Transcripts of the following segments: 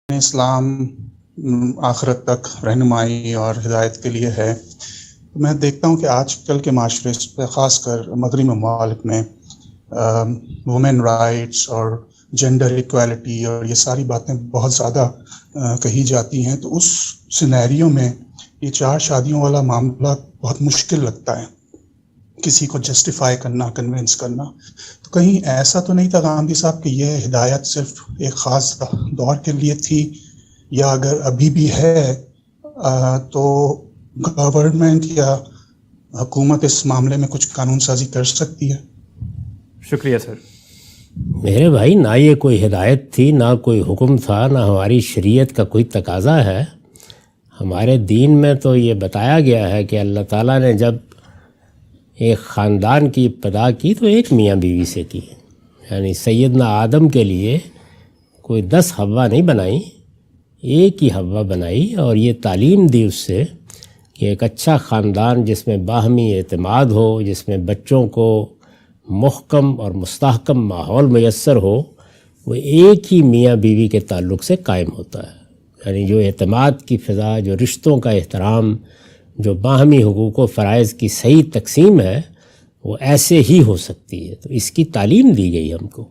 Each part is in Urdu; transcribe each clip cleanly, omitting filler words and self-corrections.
اسلام آخرت تک رہنمائی اور ہدایت کے لیے ہے. میں دیکھتا ہوں کہ آج کل کے معاشرے پہ خاص کر مغربی ممالک میں وومن رائٹس اور جینڈر ایکویلٹی اور یہ ساری باتیں بہت زیادہ کہی جاتی ہیں. تو اس سینیریو میں یہ 4 شادیوں والا معاملہ بہت مشکل لگتا ہے کسی کو جسٹیفائی کرنا، کنونس کرنا. تو کہیں ایسا تو نہیں تھا گاندھی صاحب کہ یہ ہدایت صرف ایک خاص دور کے لیے تھی، یا اگر ابھی بھی ہے تو گورنمنٹ یا حکومت اس معاملے میں کچھ قانون سازی کر سکتی ہے؟ شکریہ سر. میرے بھائی، نہ یہ کوئی ہدایت تھی، نہ کوئی حکم تھا، نہ ہماری شریعت کا کوئی تقاضا ہے. ہمارے دین میں تو یہ بتایا گیا ہے کہ اللہ تعالیٰ نے جب ایک خاندان کی ابتدا کی تو ایک میاں بیوی سے کی. یعنی سیدنا آدم کے لیے کوئی 10 حوا نہیں بنائی، ایک ہی حوا بنائی، اور یہ تعلیم دی اس سے کہ ایک اچھا خاندان جس میں باہمی اعتماد ہو، جس میں بچوں کو محکم اور مستحکم ماحول میسر ہو، وہ ایک ہی میاں بیوی کے تعلق سے قائم ہوتا ہے. یعنی جو اعتماد کی فضا، جو رشتوں کا احترام، جو باہمی حقوق و فرائض کی صحیح تقسیم ہے، وہ ایسے ہی ہو سکتی ہے. تو اس کی تعلیم دی گئی ہم کو.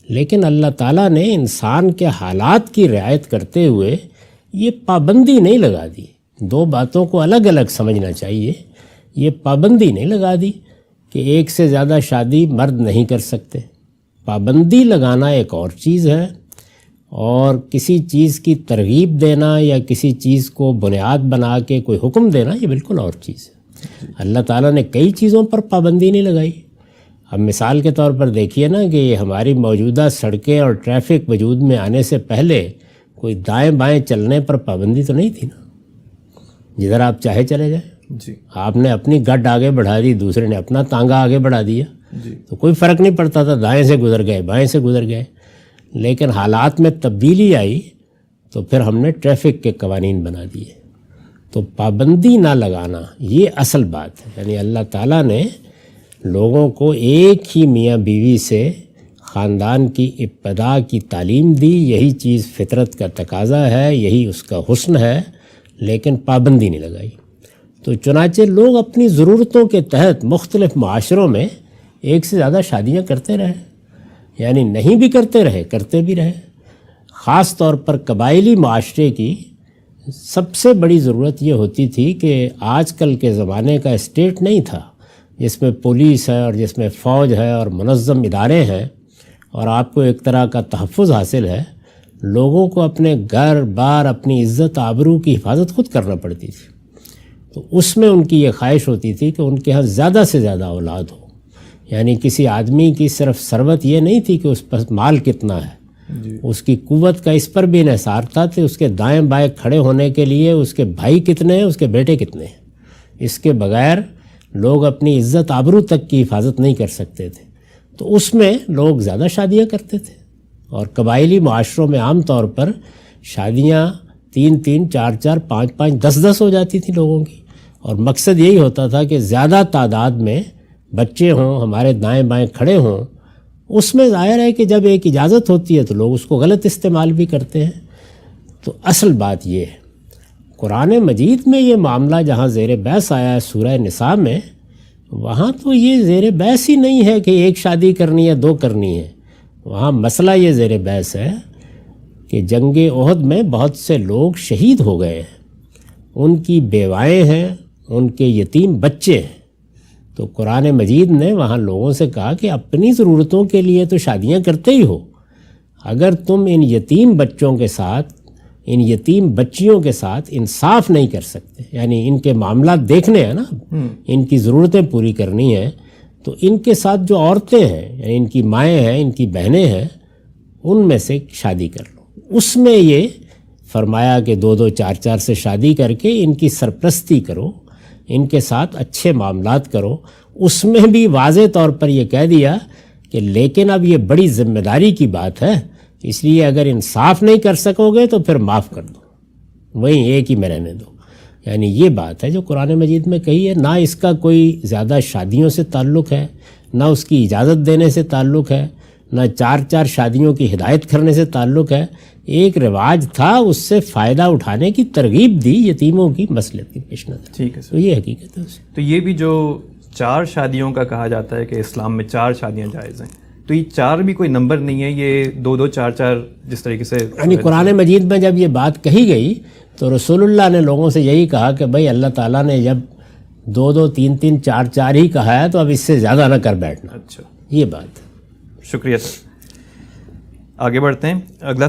لیکن اللہ تعالیٰ نے انسان کے حالات کی رعایت کرتے ہوئے یہ پابندی نہیں لگا دی. 2 باتوں کو الگ الگ سمجھنا چاہیے. یہ پابندی نہیں لگا دی کہ ایک سے زیادہ شادی مرد نہیں کر سکتے. پابندی لگانا ایک اور چیز ہے، اور کسی چیز کی ترغیب دینا یا کسی چیز کو بنیاد بنا کے کوئی حکم دینا یہ بالکل اور چیز ہے. اللہ تعالیٰ نے کئی چیزوں پر پابندی نہیں لگائی. اب مثال کے طور پر دیکھیے نا کہ ہماری موجودہ سڑکیں اور ٹریفک وجود میں آنے سے پہلے کوئی دائیں بائیں چلنے پر پابندی تو نہیں تھی نا. جدھر آپ چاہے چلے جائیں. جی. آپ نے اپنی گڈ آگے بڑھا دی، دوسرے نے اپنا تانگا آگے بڑھا دیا. جی. تو کوئی فرق نہیں پڑتا تھا، دائیں سے گزر گئے، بائیں سے گزر گئے. لیکن حالات میں تبدیلی آئی تو پھر ہم نے ٹریفک کے قوانین بنا دیے. تو پابندی نہ لگانا یہ اصل بات ہے. یعنی اللہ تعالیٰ نے لوگوں کو ایک ہی میاں بیوی سے خاندان کی ابتدا کی تعلیم دی. یہی چیز فطرت کا تقاضا ہے، یہی اس کا حسن ہے، لیکن پابندی نہیں لگائی. تو چنانچہ لوگ اپنی ضرورتوں کے تحت مختلف معاشروں میں ایک سے زیادہ شادیاں کرتے رہے. یعنی نہیں بھی کرتے رہے، کرتے بھی رہے. خاص طور پر قبائلی معاشرے کی سب سے بڑی ضرورت یہ ہوتی تھی کہ آج کل کے زمانے کا اسٹیٹ نہیں تھا جس میں پولیس ہے اور جس میں فوج ہے اور منظم ادارے ہیں اور آپ کو ایک طرح کا تحفظ حاصل ہے. لوگوں کو اپنے گھر بار، اپنی عزت آبرو کی حفاظت خود کرنا پڑتی تھی. تو اس میں ان کی یہ خواہش ہوتی تھی کہ ان کے ہاں زیادہ سے زیادہ اولاد ہو. یعنی کسی آدمی کی صرف ثروت یہ نہیں تھی کہ اس پر مال کتنا ہے. جی. اس کی قوت کا اس پر بھی انحصار تھا کہ اس کے دائیں بائیں کھڑے ہونے کے لیے اس کے بھائی کتنے ہیں، اس کے بیٹے کتنے ہیں. اس کے بغیر لوگ اپنی عزت آبرو تک کی حفاظت نہیں کر سکتے تھے. تو اس میں لوگ زیادہ شادیاں کرتے تھے. اور قبائلی معاشروں میں عام طور پر شادیاں 3 4 4 5 5 10 10 ہو جاتی تھیں لوگوں کی. اور مقصد یہی ہوتا تھا کہ زیادہ تعداد میں بچے ہوں، ہمارے دائیں بائیں کھڑے ہوں. اس میں ظاہر ہے کہ جب ایک اجازت ہوتی ہے تو لوگ اس کو غلط استعمال بھی کرتے ہیں. تو اصل بات یہ ہے، قرآن مجید میں یہ معاملہ جہاں زیر بحث آیا ہے سورہ نساء میں، وہاں تو یہ زیر بحث ہی نہیں ہے کہ ایک شادی کرنی ہے 2 کرنی ہے. وہاں مسئلہ یہ زیر بحث ہے کہ جنگ احد میں بہت سے لوگ شہید ہو گئے ہیں، ان کی بیوائیں ہیں، ان کے یتیم بچے ہیں. تو قرآن مجید نے وہاں لوگوں سے کہا کہ اپنی ضرورتوں کے لیے تو شادیاں کرتے ہی ہو، اگر تم ان یتیم بچوں کے ساتھ، ان یتیم بچیوں کے ساتھ انصاف نہیں کر سکتے، یعنی ان کے معاملات دیکھنے ہیں نا، ان کی ضرورتیں پوری کرنی ہیں، تو ان کے ساتھ جو عورتیں ہیں، یعنی ان کی مائیں ہیں، ان کی بہنیں ہیں، ان میں سے شادی کر لو. اس میں یہ فرمایا کہ 2 2 4 4 سے شادی کر کے ان کی سرپرستی کرو، ان کے ساتھ اچھے معاملات کرو. اس میں بھی واضح طور پر یہ کہہ دیا کہ لیکن اب یہ بڑی ذمہ داری کی بات ہے، اس لیے اگر انصاف نہیں کر سکو گے تو پھر معاف کر دو، وہیں ایک ہی میں رہنے دو. یعنی یہ بات ہے جو قرآن مجید میں کہی ہے. نہ اس کا کوئی زیادہ شادیوں سے تعلق ہے، نہ اس کی اجازت دینے سے تعلق ہے، نہ 4 4 شادیوں کی ہدایت کرنے سے تعلق ہے. ایک رواج تھا، اس سے فائدہ اٹھانے کی ترغیب دی یتیموں کی مصلحت کی پیش نظر. ٹھیک ہے سر. تو یہ حقیقت ہے. تو یہ بھی جو 4 شادیوں کا کہا جاتا ہے کہ اسلام میں 4 شادیاں جائز ہیں، تو یہ 4 بھی کوئی نمبر نہیں ہے، یہ 2 4 4 جس طریقے سے یعنی قرآن مجید میں جب یہ بات کہی گئی تو رسول اللہ نے لوگوں سے یہی کہا کہ بھائی اللہ تعالیٰ نے جب 2 2 3 3 4 4 ہی کہا ہے تو اب اس سے زیادہ نہ کر بیٹھنا. اچھا، یہ بات. شکریہ سر. آگے بڑھتے ہیں. اگلا